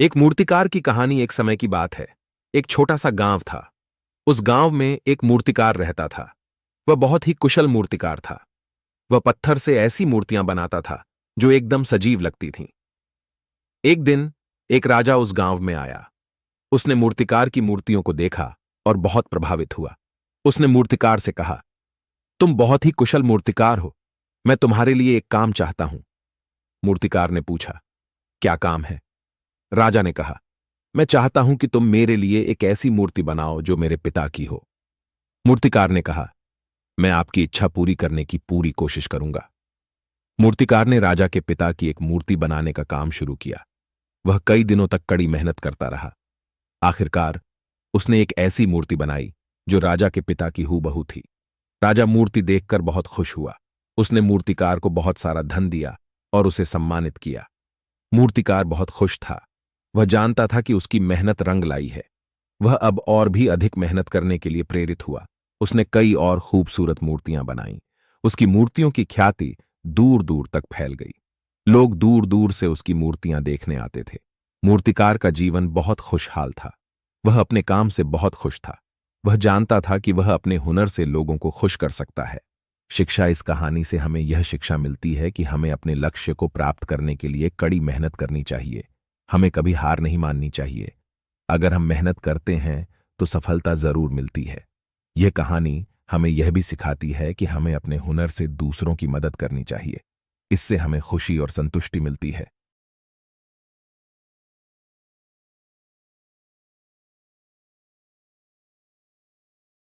एक मूर्तिकार की कहानी। एक समय की बात है। एक छोटा सा गांव था। उस गांव में एक मूर्तिकार रहता था। वह बहुत ही कुशल मूर्तिकार था। वह पत्थर से ऐसी मूर्तियां बनाता था जो एकदम सजीव लगती थीं। एक दिन एक राजा उस गांव में आया। उसने मूर्तिकार की मूर्तियों को देखा और बहुत प्रभावित हुआ। उसने मूर्तिकार से कहा, तुम बहुत ही कुशल मूर्तिकार हो, मैं तुम्हारे लिए एक काम चाहता हूं। मूर्तिकार ने पूछा, क्या काम है? राजा ने कहा, मैं चाहता हूं कि तुम मेरे लिए एक ऐसी मूर्ति बनाओ जो मेरे पिता की हो। मूर्तिकार ने कहा, मैं आपकी इच्छा पूरी करने की पूरी कोशिश करूंगा। मूर्तिकार ने राजा के पिता की एक मूर्ति बनाने का काम शुरू किया। वह कई दिनों तक कड़ी मेहनत करता रहा। आखिरकार उसने एक ऐसी मूर्ति बनाई जो राजा के पिता की हूबहू थी। राजा मूर्ति देखकर बहुत खुश हुआ। उसने मूर्तिकार को बहुत सारा धन दिया और उसे सम्मानित किया। मूर्तिकार बहुत खुश था। वह जानता था कि उसकी मेहनत रंग लाई है। वह अब और भी अधिक मेहनत करने के लिए प्रेरित हुआ। उसने कई और खूबसूरत मूर्तियां बनाईं। उसकी मूर्तियों की ख्याति दूर दूर तक फैल गई। लोग दूर दूर से उसकी मूर्तियां देखने आते थे। मूर्तिकार का जीवन बहुत खुशहाल था। वह अपने काम से बहुत खुश था। वह जानता था कि वह अपने हुनर से लोगों को खुश कर सकता है। शिक्षा। इस कहानी से हमें यह शिक्षा मिलती है कि हमें अपने लक्ष्य को प्राप्त करने के लिए कड़ी मेहनत करनी चाहिए। हमें कभी हार नहीं माननी चाहिए। अगर हम मेहनत करते हैं तो सफलता जरूर मिलती है। यह कहानी हमें यह भी सिखाती है कि हमें अपने हुनर से दूसरों की मदद करनी चाहिए। इससे हमें खुशी और संतुष्टि मिलती है।